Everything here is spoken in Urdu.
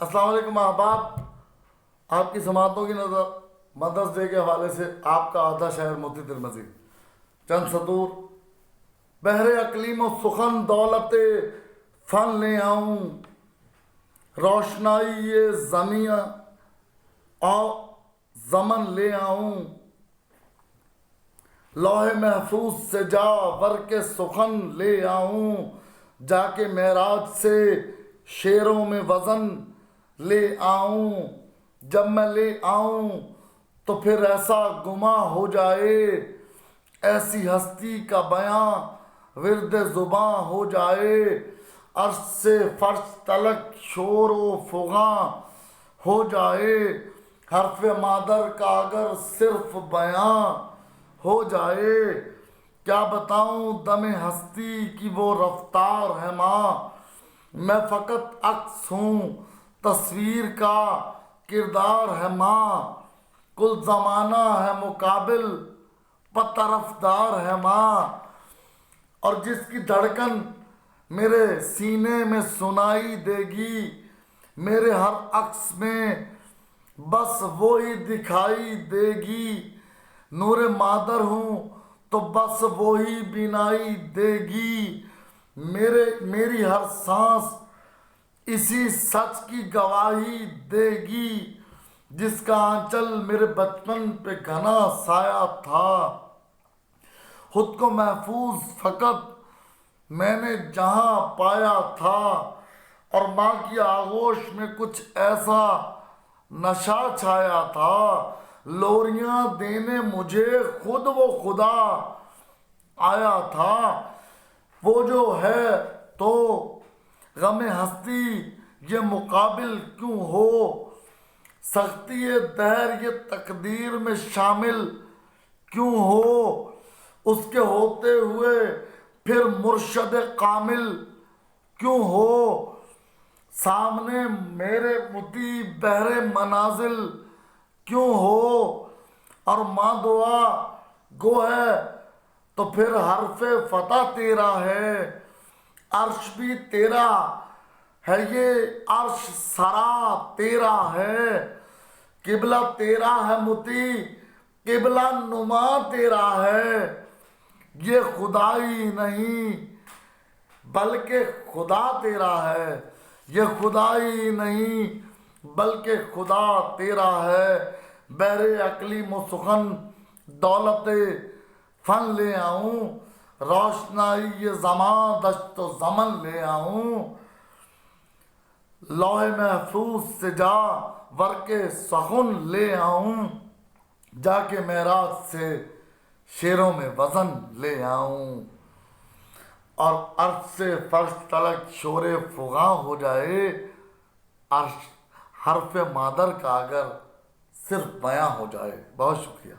السلام علیکم احباب، آپ کی سماعتوں کی نظر مدرس ڈے کے حوالے سے آپ کا آدھا شاعر موتی ترمذی، چند سطور۔ بحر اقلیم و سخن دولت فن لے آؤں، روشنائی یہ زمین اور زمن لے آؤں، لوح محفوظ سے جا ور کے سخن لے آؤں، جا کے معراج سے شعروں میں وزن لے آؤں۔ جب میں لے آؤں تو پھر ایسا گماں ہو جائے، ایسی ہستی کا بیاں ورد زباں ہو جائے، عرش سے فرش تلک شور و فغاں ہو جائے، حرف مادر کا اگر صرف بیاں ہو جائے۔ کیا بتاؤں دم ہستی کی وہ رفتار ہے ماں، میں فقط عکس ہوں تصویر کا کردار ہے ماں، کل زمانہ ہے مقابل طرفدار ہے ماں، اور جس کی دھڑکن میرے سینے میں سنائی دے گی، میرے ہر عکس میں بس وہی دکھائی دے گی، نور مادر ہوں تو بس وہی بینائی دے گی، میری ہر سانس اسی سچ کی گواہی دے گی، جس کا آنچل میرے بچپن پہ گھنا سایہ تھا، خود کو محفوظ فقط میں نے جہاں پایا تھا، اور ماں کی آغوش میں کچھ ایسا نشہ چھایا تھا، لوریاں دینے مجھے خود وہ خدا آیا تھا، وہ جو ہے تو غم ہستی یہ مقابل کیوں ہو، سختی دہر یہ تقدیر میں شامل کیوں ہو، اس کے ہوتے ہوئے پھر مرشد کامل کیوں ہو، سامنے میرے متی بحر منازل کیوں ہو، اور ماں دعا گو ہے تو پھر حرف فتح تیرا ہے، عرش بھی تیرا ہے یہ عرش سرا تیرا ہے، قبلہ تیرا ہے متی قبلہ نما تیرا ہے، یہ خدائی نہیں بلکہ خدا تیرا ہے، یہ خدائی نہیں بلکہ خدا تیرا ہے، بحر اقلیم و سخن دولت فن لے آؤں، روشنائی یہ زمان دشت و زمن لے آؤں، لوح محفوظ سے جا ور کے سخن لے آؤں، جا کے معراج سے شعروں میں وزن لے آؤں، اور عرش سے فرش تلک شور فغاں ہو جائے، عرش حرف مادر کا اگر صرف بیاں ہو جائے۔ بہت شکریہ۔